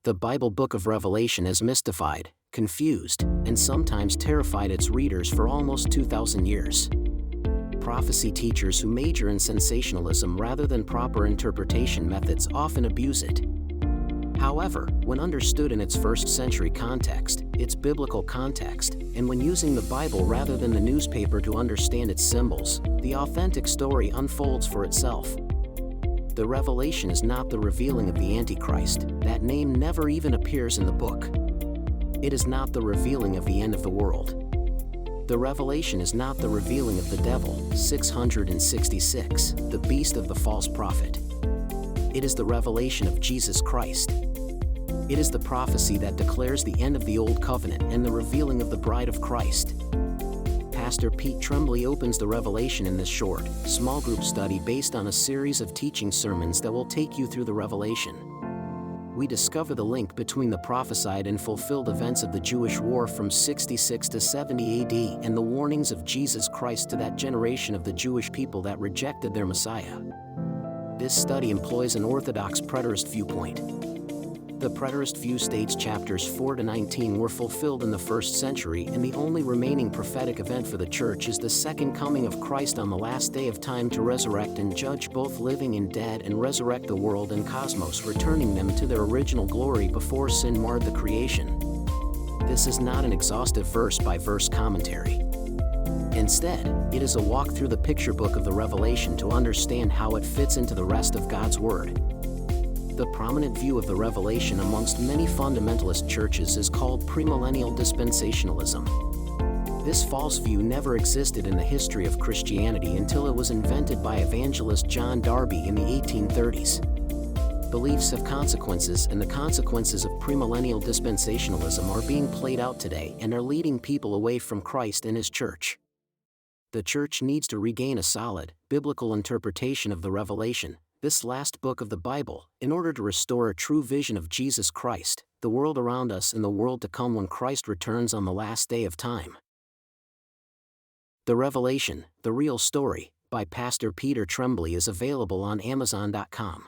The Bible book of Revelation has mystified, confused, and sometimes terrified its readers for almost 2,000 years. Prophecy teachers who major in sensationalism rather than proper interpretation methods often abuse it. However, when understood in its first-century context, its biblical context, and when using the Bible rather than the newspaper to understand its symbols, the authentic story unfolds for itself. The revelation is not the revealing of the Antichrist. That name never even appears in the book. It is not the revealing of the end of the world. The revelation is not the revealing of the devil, 666, the beast of the false prophet. It is the revelation of Jesus Christ. It is the prophecy that declares the end of the Old Covenant and the revealing of the bride of Christ. Pastor Pete Tremblay opens the revelation in this short, small group study based on a series of teaching sermons that will take you through the revelation. We discover the link between the prophesied and fulfilled events of the Jewish war from 66 to 70 AD and the warnings of Jesus Christ to that generation of the Jewish people that rejected their Messiah. This study employs an orthodox preterist viewpoint. The preterist view states chapters 4 to 19 were fulfilled in the 1st century, and the only remaining prophetic event for the church is the second coming of Christ on the last day of time to resurrect and judge both living and dead and resurrect the world and cosmos, returning them to their original glory before sin marred the creation. This is not an exhaustive verse-by-verse commentary. Instead, it is a walk through the picture book of the Revelation to understand how it fits into the rest of God's Word. The prominent view of the Revelation amongst many fundamentalist churches is called premillennial dispensationalism. This false view never existed in the history of Christianity until it was invented by evangelist John Darby in the 1830s. Beliefs have consequences, and the consequences of premillennial dispensationalism are being played out today and are leading people away from Christ and His church. The church needs to regain a solid, biblical interpretation of the Revelation, this last book of the Bible, in order to restore a true vision of Jesus Christ, the world around us, and the world to come when Christ returns on the last day of time. The Revelation, The Real Story, by Pastor Peter Tremblay is available on Amazon.com.